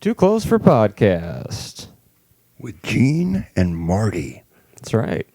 Too Close for Podcast. With Gene and Marty. That's right.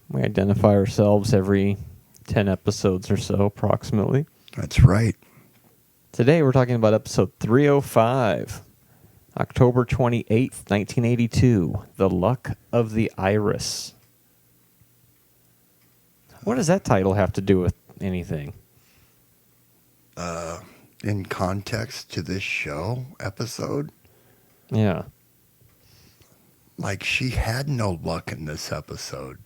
We identify ourselves every 10 episodes or so, approximately. That's right. Today we're talking about episode 305, October 28th, 1982, The Luck of the Iris. What does that title have to do with anything? In context to this show episode, Yeah. like she had no luck in this episode.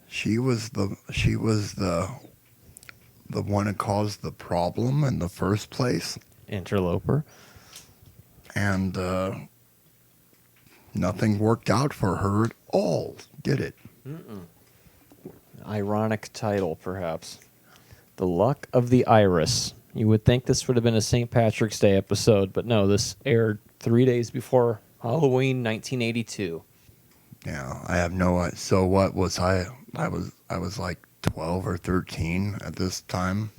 She was the one who caused the problem in the first place, Interloper. and nothing worked out for her at all, did it? Ironic title, perhaps. The Luck of the Iris. You would think this would have been a St. Patrick's Day episode, but no, this aired 3 days before Halloween, 1982. Yeah, I have no. So what was I? I was like 12 or 13 at this time.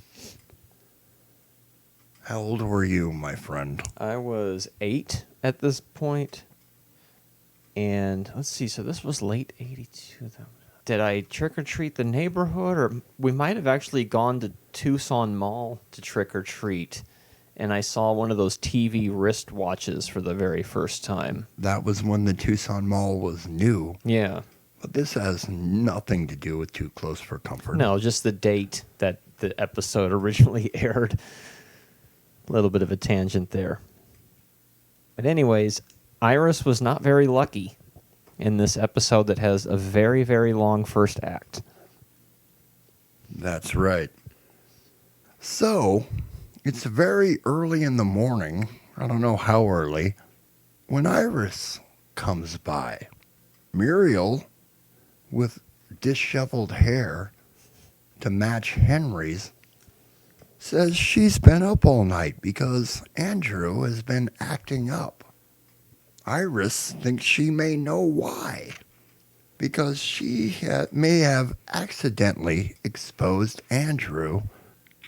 How old were you, my friend? I was 8 at this point, and let's see, so this was late 82. Did I trick-or-treat the neighborhood, or we might have actually gone to Tucson Mall to trick-or-treat, and I saw one of those TV wristwatches for the very first time. That was when the Tucson Mall was new. Yeah. But this has nothing to do with Too Close for Comfort. No, just the date that the episode originally aired. A little bit of a tangent there. But anyways, Iris was not very lucky in this episode that has a very, very long first act. That's right. So, it's very early in the morning. I don't know how early. When Iris comes by, Muriel, with disheveled hair to match Henry's, says she's been up all night because Andrew has been acting up. Iris thinks she may know why, because she may have accidentally exposed Andrew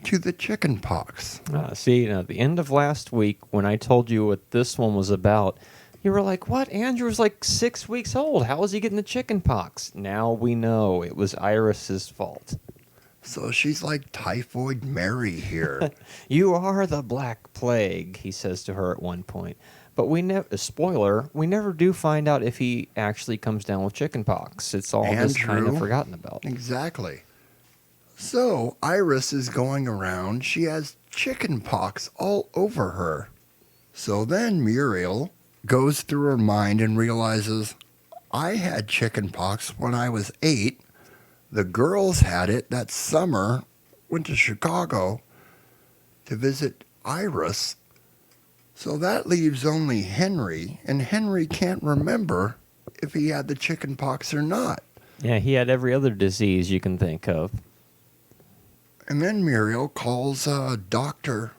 to the chicken pox. See, at the end of last week, when I told you what this one was about, you were like, what? Andrew's like 6 weeks old. How is he getting the chicken pox? Now we know it was Iris's fault. So she's like Typhoid Mary here. You are the Black Plague, he says to her at one point. But we never, spoiler, we never do find out if he actually comes down with chicken pox. It's all just kind of forgotten about. Exactly. So Iris is going around. She has chicken pox all over her. So then Muriel goes through her mind and realizes, I had chicken pox when I was 8. The girls had it that summer, went to Chicago to visit Iris. So that leaves only Henry, and Henry can't remember if he had the chicken pox or not. Yeah, he had every other disease you can think of. And then Muriel calls Dr.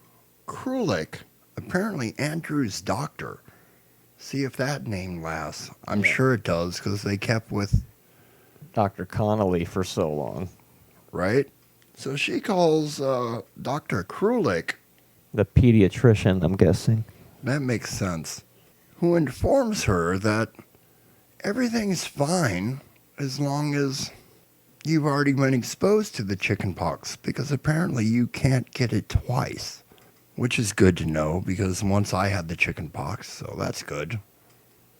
Krulik, apparently Andrew's doctor. See if that name lasts. I'm sure it does, because they kept with... Dr. Connolly for so long. Right? So she calls Dr. Krulik. The pediatrician, I'm guessing. That makes sense. Who informs her that everything's fine as long as you've already been exposed to the chicken pox, because apparently you can't get it twice, which is good to know because once I had the chicken pox, so that's good.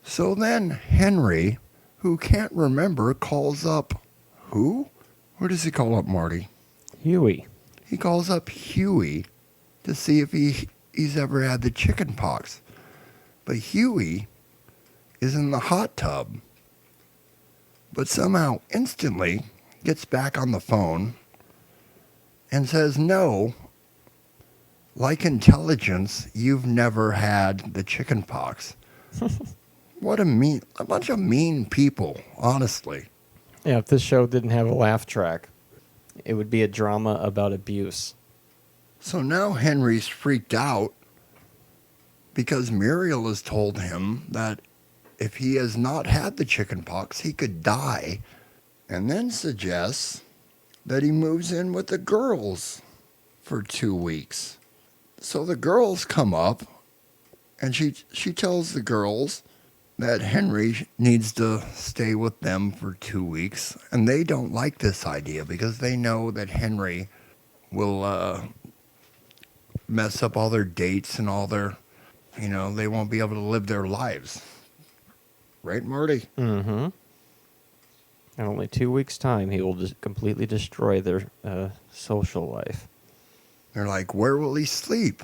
So then Henry, who can't remember, calls up who? Where does he call up Marty? Huey. He calls up Huey to see if he's ever had the chicken pox. But Huey is in the hot tub, but somehow instantly gets back on the phone and says, no, like intelligence, you've never had the chicken pox. What a bunch of mean people, honestly. Yeah, if this show didn't have a laugh track, it would be a drama about abuse. So now Henry's freaked out because Muriel has told him that if he has not had the chicken pox, he could die, and then suggests that he moves in with the girls for 2 weeks. So the girls come up And she tells the girls that Henry needs to stay with them for 2 weeks. And they don't like this idea because they know that Henry will mess up all their dates and all their, they won't be able to live their lives. Right, Marty? Mm-hmm. In only 2 weeks' time, he will just completely destroy their social life. They're like, where will he sleep?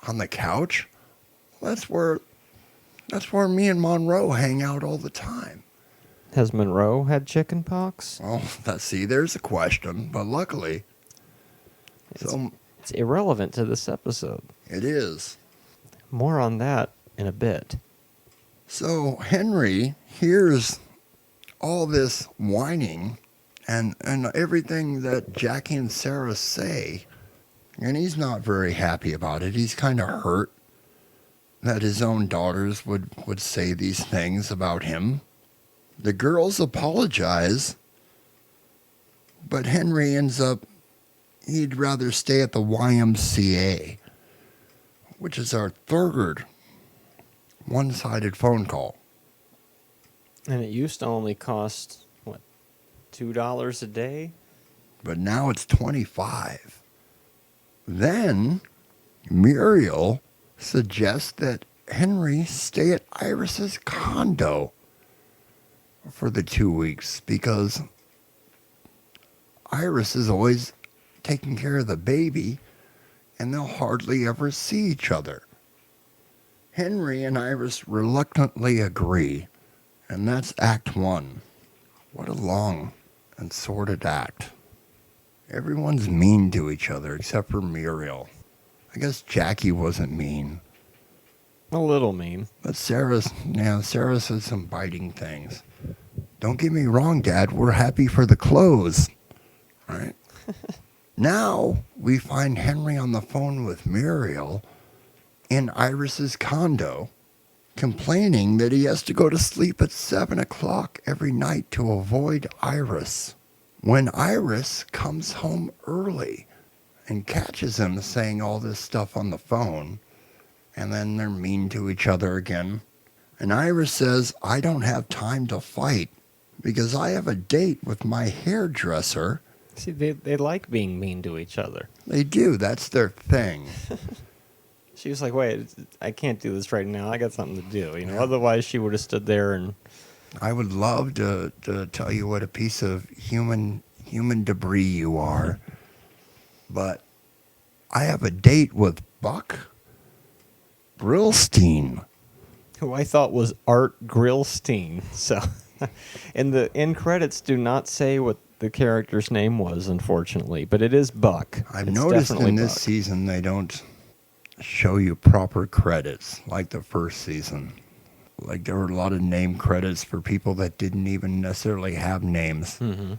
On the couch? That's where me and Monroe hang out all the time. Has Monroe had chicken pox? Well, there's a question, but luckily, It's irrelevant to this episode. It is. More on that in a bit. So Henry hears all this whining and everything that Jackie and Sarah say, and he's not very happy about it. He's kind of hurt that his own daughters would say these things about him. The girls apologize, but Henry ends up, he'd rather stay at the YMCA, which is our third one-sided phone call. And it used to only cost, what, $2 a day? But now it's $25. Then Muriel suggests that Henry stay at Iris's condo for the 2 weeks because Iris is always taking care of the baby and they'll hardly ever see each other. Henry and Iris reluctantly agree, and that's Act 1. What a long and sordid act. Everyone's mean to each other except for Muriel. I guess Jackie wasn't mean. A little mean. But Sarah said some biting things. Don't get me wrong, Dad. We're happy for the clothes. All right? Now we find Henry on the phone with Muriel in Iris's condo, complaining that he has to go to sleep at 7 o'clock every night to avoid Iris. When Iris comes home early and catches him saying all this stuff on the phone, and then they're mean to each other again. And Iris says, I don't have time to fight because I have a date with my hairdresser. See, they like being mean to each other. They do. That's their thing. She was like, wait, I can't do this right now. I got something to do. Otherwise she would have stood there and... I would love to tell you what a piece of human debris you are. But I have a date with Buck Grillstein, who I thought was Art Grillstein. So, and the end credits do not say what the character's name was, unfortunately, but it is Buck. I've noticed in this season they don't show you proper credits like the first season. Like there were a lot of name credits for people that didn't even necessarily have names. Mm-hmm.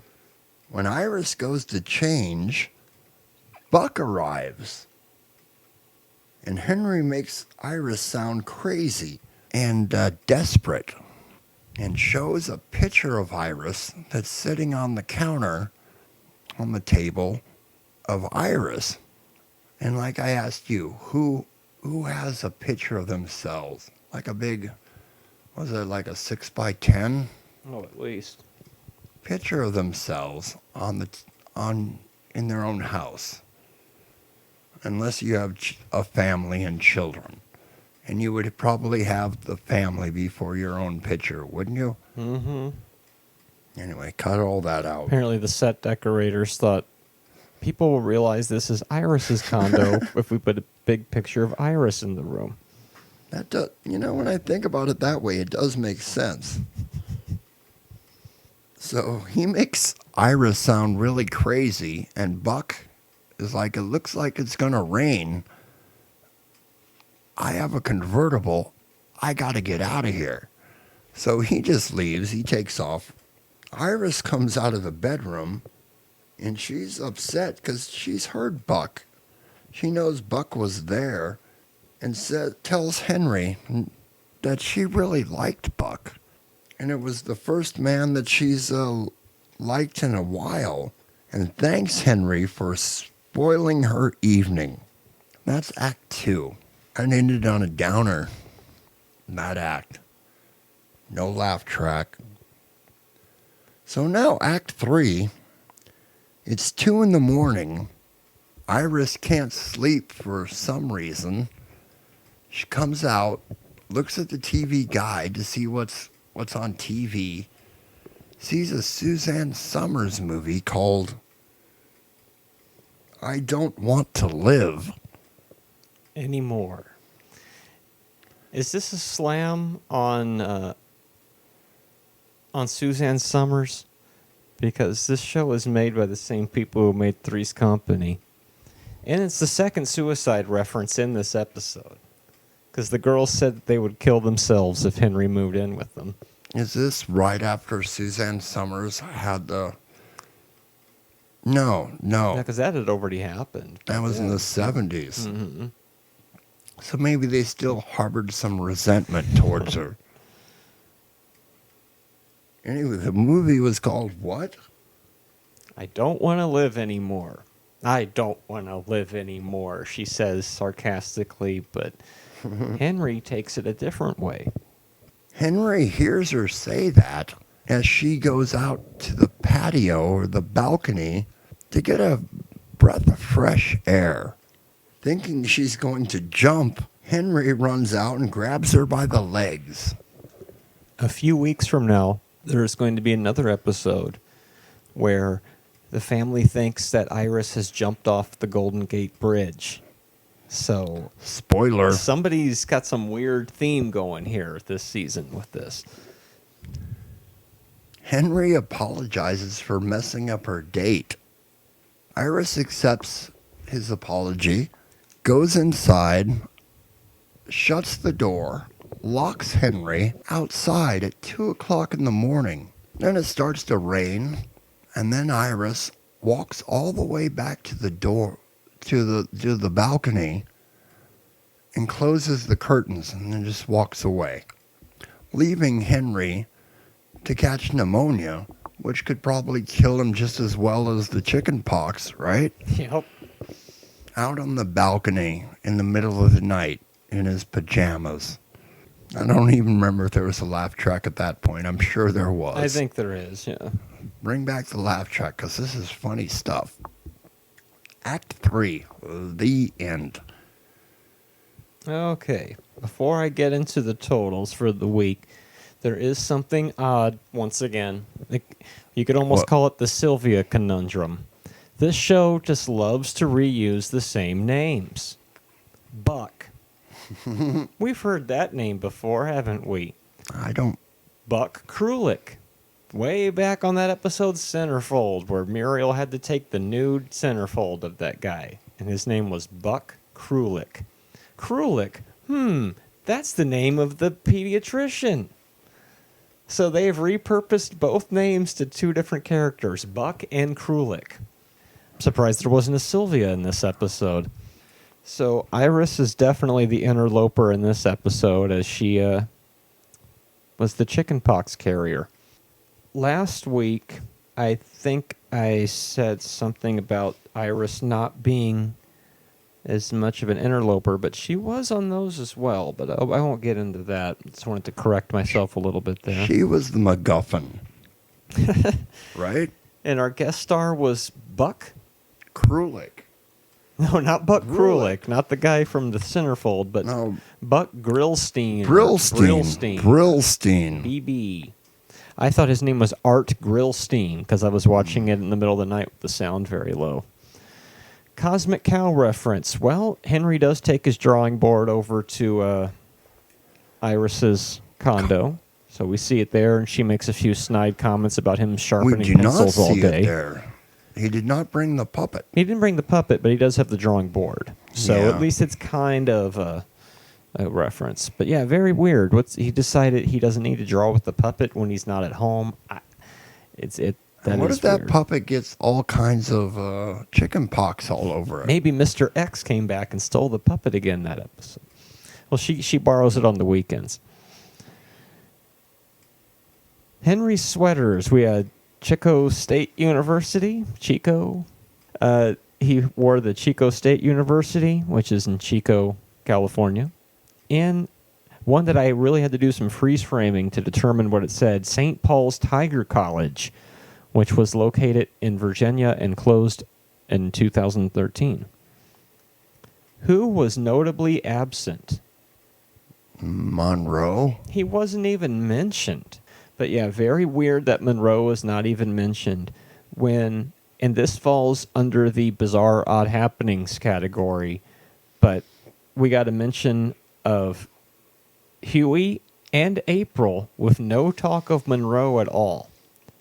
When Iris goes to change, Buck arrives. And Henry makes Iris sound crazy and desperate and shows a picture of Iris that's sitting on the counter on the table of Iris. And like I asked you, who has a picture of themselves? Like a big, was it like a 6x10? Oh, at least. Picture of themselves in their own house. Unless you have a family and children. And you would probably have the family before your own picture, wouldn't you? Mm-hmm. Anyway, cut all that out. Apparently the set decorators thought, people will realize this is Iris's condo if we put a big picture of Iris in the room. That does, when I think about it that way, it does make sense. So he makes Iris sound really crazy, and Buck is like, it looks like it's going to rain. I have a convertible. I got to get out of here. So he just leaves. He takes off. Iris comes out of the bedroom, and she's upset because she's heard Buck. She knows Buck was there and tells Henry that she really liked Buck. And it was the first man that she's liked in a while. And thanks Henry for spoiling her evening. That's Act 2. And ended on a downer. that act. No laugh track. So now Act 3, it's 2 in the morning. Iris can't sleep for some reason. She comes out, looks at the TV guide to see what's on TV, sees a Suzanne Summers movie called I Don't Want to Live Anymore. Is this a slam on Suzanne Summers? Because this show is made by the same people who made Three's Company. And it's the second suicide reference in this episode. Because the girls said that they would kill themselves if Henry moved in with them. Is this right after Suzanne Summers had the... No. Yeah, because that had already happened. That was in the 70s. Mm-hmm. So maybe they still harbored some resentment towards her. Anyway, the movie was called what? I don't want to live anymore. I don't want to live anymore, she says sarcastically, but Henry takes it a different way. Henry hears her say that as she goes out to the patio or the balcony to get a breath of fresh air. Thinking she's going to jump, Henry runs out and grabs her by the legs. A few weeks from now, there's going to be another episode where the family thinks that Iris has jumped off the Golden Gate Bridge. So, spoiler. Somebody's got some weird theme going here this season with this. Henry apologizes for messing up her date. Iris accepts his apology, goes inside, shuts the door, locks Henry outside at 2 o'clock in the morning. Then it starts to rain, and then Iris walks all the way back to the door, to the balcony, and closes the curtains and then just walks away, leaving Henry to catch pneumonia, which could probably kill him just as well as the chicken pox, right? Yep. Out on the balcony in the middle of the night in his pajamas. I don't even remember if there was a laugh track at that point. I'm sure there was. I think there is, yeah. Bring back the laugh track, because this is funny stuff. Act 3, the end. Okay. Before I get into the totals for the week, there is something odd, once again. You could almost call it the Sylvia conundrum. This show just loves to reuse the same names. Buck. We've heard that name before, haven't we? I don't... Buck Krulik. Way back on that episode Centerfold, where Muriel had to take the nude centerfold of that guy. And his name was Buck Krulik. Krulik? That's the name of the pediatrician. So they've repurposed both names to two different characters, Buck and Krulik. I'm surprised there wasn't a Sylvia in this episode. So Iris is definitely the interloper in this episode, as she was the chicken pox carrier. Last week, I think I said something about Iris not being as much of an interloper, but she was on those as well. But I won't get into that. Just wanted to correct myself a little bit there. She was the MacGuffin. Right? And our guest star was Buck? Krulik. No, not Buck Krulik. Not the guy from the Centerfold, but No. Buck Grillstein. Brillstein. BB. I thought his name was Art Grillstein because I was watching it in the middle of the night with the sound very low. Cosmic Cow reference. Well, Henry does take his drawing board over to Iris's condo. So we see it there, and she makes a few snide comments about him sharpening We do not pencils all see day. it there. He did not bring the puppet. He didn't bring the puppet, but he does have the drawing board. So Yeah. at least it's kind of a reference. But yeah, very weird. He decided he doesn't need to draw with the puppet when he's not at home. What if that puppet gets all kinds of chicken pox all over it? Maybe Mr. X came back and stole the puppet again that episode. Well, she borrows it on the weekends. Henry's sweaters. We had Chico State University. Chico. He wore the Chico State University, which is in Chico, California. And One that I really had to do some freeze framing to determine what it said, St. Paul's Tiger College, which was located in Virginia and closed in 2013. Who was notably absent? Monroe? He wasn't even mentioned. But yeah, very weird that Monroe was not even mentioned when, and this falls under the bizarre odd happenings category, but we got a mention of Huey and April with no talk of Monroe at all.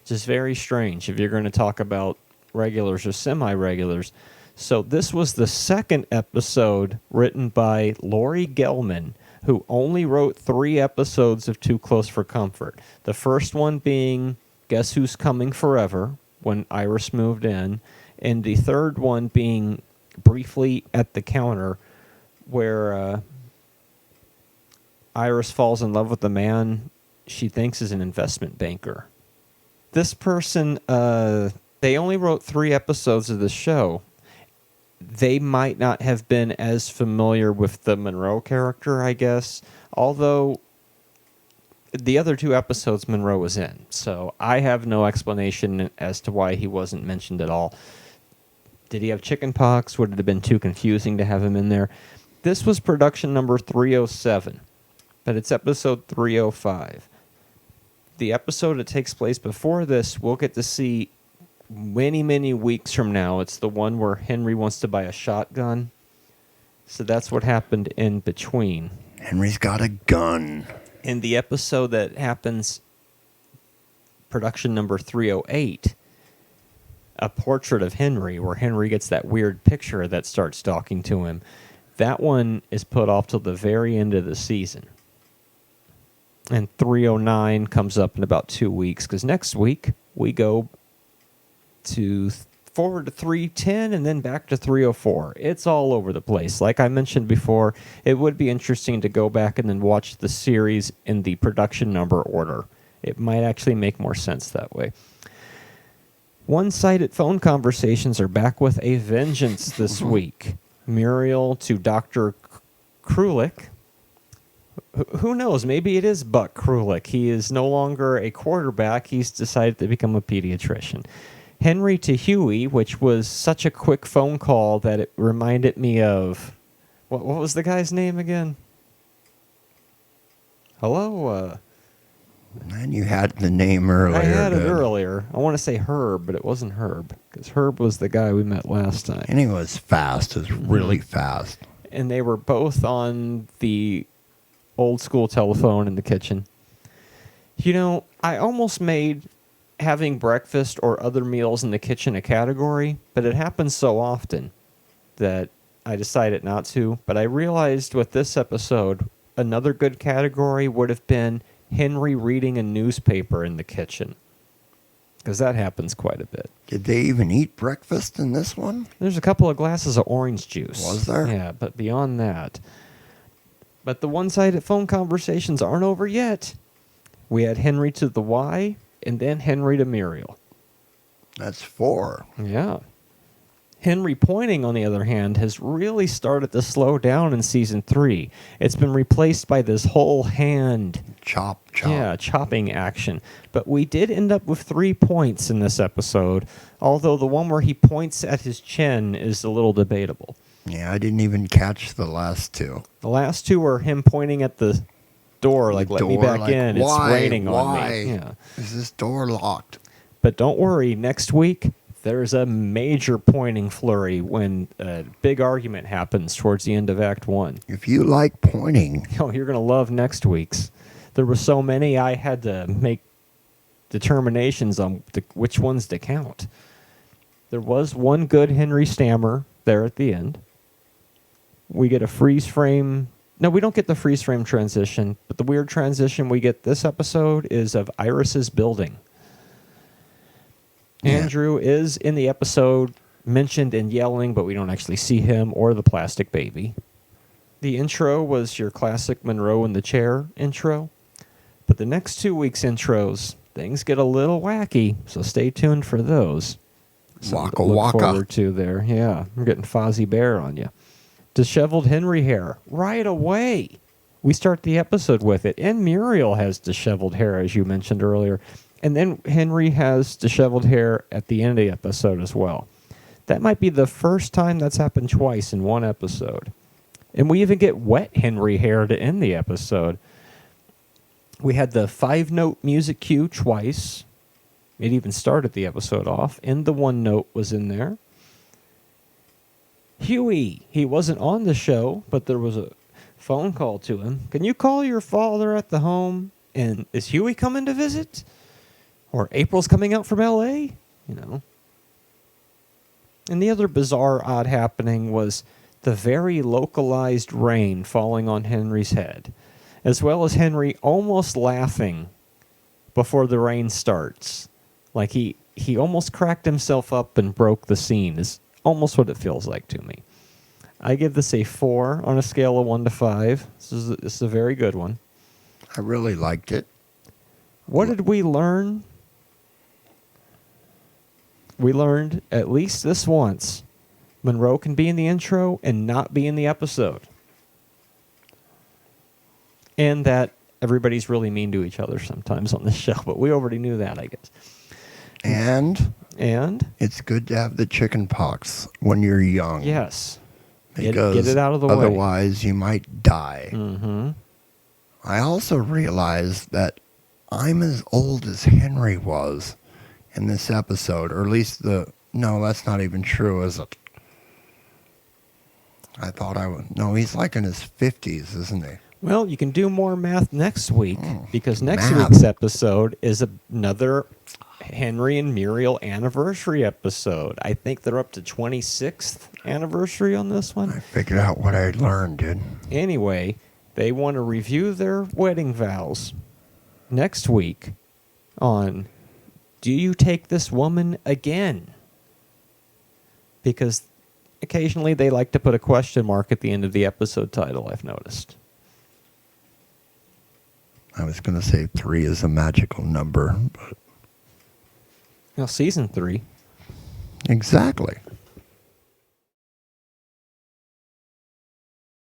Just very strange if you're going to talk about regulars or semi-regulars. So this was the second episode written by Lori Gelman, who only wrote 3 episodes of Too Close for Comfort. The first one being Guess Who's Coming Forever, when Iris moved in, and the third one being Briefly at the Counter, where Iris falls in love with the man she thinks is an investment banker. This person, they only wrote 3 episodes of the show. They might not have been as familiar with the Monroe character, I guess, although the other 2 episodes Monroe was in. So I have no explanation as to why he wasn't mentioned at all. Did he have chicken pox? Would it have been too confusing to have him in there? This was production number 307, but it's episode 305. The episode that takes place before this, we'll get to see many, many weeks from now. It's the one where Henry wants to buy a shotgun. So that's what happened in between. Henry's got a gun. In the episode that happens, production number 308, a portrait of Henry, where Henry gets that weird picture that starts talking to him. That one is put off till the very end of the season. And 309 comes up in about 2 weeks, because next week we go to forward to 310 and then back to 304. It's all over the place. Like I mentioned before, it would be interesting to go back and then watch the series in the production number order. It might actually make more sense that way. One-sided phone conversations are back with a vengeance this week. Muriel to Dr. Krulik. Who knows? Maybe it is Buck Krulik. He is no longer a quarterback. He's decided to become a pediatrician. Henry to Huey, which was such a quick phone call that it reminded me of... What was the guy's name again? Hello? And you had the name earlier. I had it earlier. I want to say Herb, but it wasn't Herb, because Herb was the guy we met last time. And he was fast. It was really fast. And they were both on the old school telephone in the kitchen. You know, I almost made having breakfast or other meals in the kitchen a category, but it happens so often that I decided not to. But I realized with this episode, another good category would have been Henry reading a newspaper in the kitchen, because that happens quite a bit. Did they even eat breakfast in this one? There's a couple of glasses of orange juice. Was there? Yeah, but beyond that. But the one-sided phone conversations aren't over yet. We had Henry to the Y, and then Henry to Muriel. That's 4. Yeah. Henry Pointing, on the other hand, has really started to slow down in Season 3. It's been replaced by this whole hand... Chop. Yeah, chopping action. But we did end up with 3 points in this episode, although the one where he points at his chin is a little debatable. Yeah, I didn't even catch the last 2. The last 2 are him pointing at the door, like, let me back in. It's raining on me. Yeah. Is this door locked? But don't worry, next week, there's a major pointing flurry when a big argument happens towards the end of Act 1. If you like pointing... Oh, you're going to love next week's. There were so many, I had to make determinations on which ones to count. There was one good Henry Stammer there at the end. We get a freeze frame. No, we don't get the freeze frame transition, but the weird transition we get this episode is of Iris's building. Yeah. Andrew is in the episode mentioned and yelling, but we don't actually see him or the plastic baby. The intro was your classic Monroe in the chair intro. But the next 2 weeks' intros, things get a little wacky, so stay tuned for those. Waka Look waka. forward to there. Yeah, I'm getting Fozzie Bear on you. Disheveled Henry hair right away. We start the episode with it. And Muriel has disheveled hair, as you mentioned earlier. And then Henry has disheveled hair at the end of the episode as well. That might be the first time that's happened twice in one episode. And we even get wet Henry hair to end the episode. We had the 5-note music cue twice. It even started the episode off. And the 1 note was in there. Huey, he wasn't on the show, but there was a phone call to him. Can you call your father at the home? And is Huey coming to visit? Or April's coming out from L.A.? You know. And the other bizarre, odd happening was the very localized rain falling on Henry's head, as well as Henry almost laughing before the rain starts. Like he almost cracked himself up and broke the scene, is almost what it feels like to me. I give this a 4 on a scale of 1 to 5. This is a very good one. I really liked it. What did we learn? We learned at least this once. Monroe can be in the intro and not be in the episode. And that everybody's really mean to each other sometimes on this show, but we already knew that, I guess. And it's good to have the chicken pox when you're young. Yes. Because get it out of the way. Otherwise, you might die. Mm-hmm. I also realized that I'm as old as Henry was in this episode, or at least no, that's not even true, is it? I thought I would. No, he's like in his 50s, isn't he? Well, you can do more math next week, because next math. week's episode is another Henry and Muriel anniversary episode. I think they're up to 26th anniversary on this one. I figured out what I learned, dude. Anyway, they want to review their wedding vows next week on Do You Take This Woman Again? Because occasionally they like to put a question mark at the end of the episode title, I've noticed. I was going to say 3 is a magical number, but Now, season 3. exactly.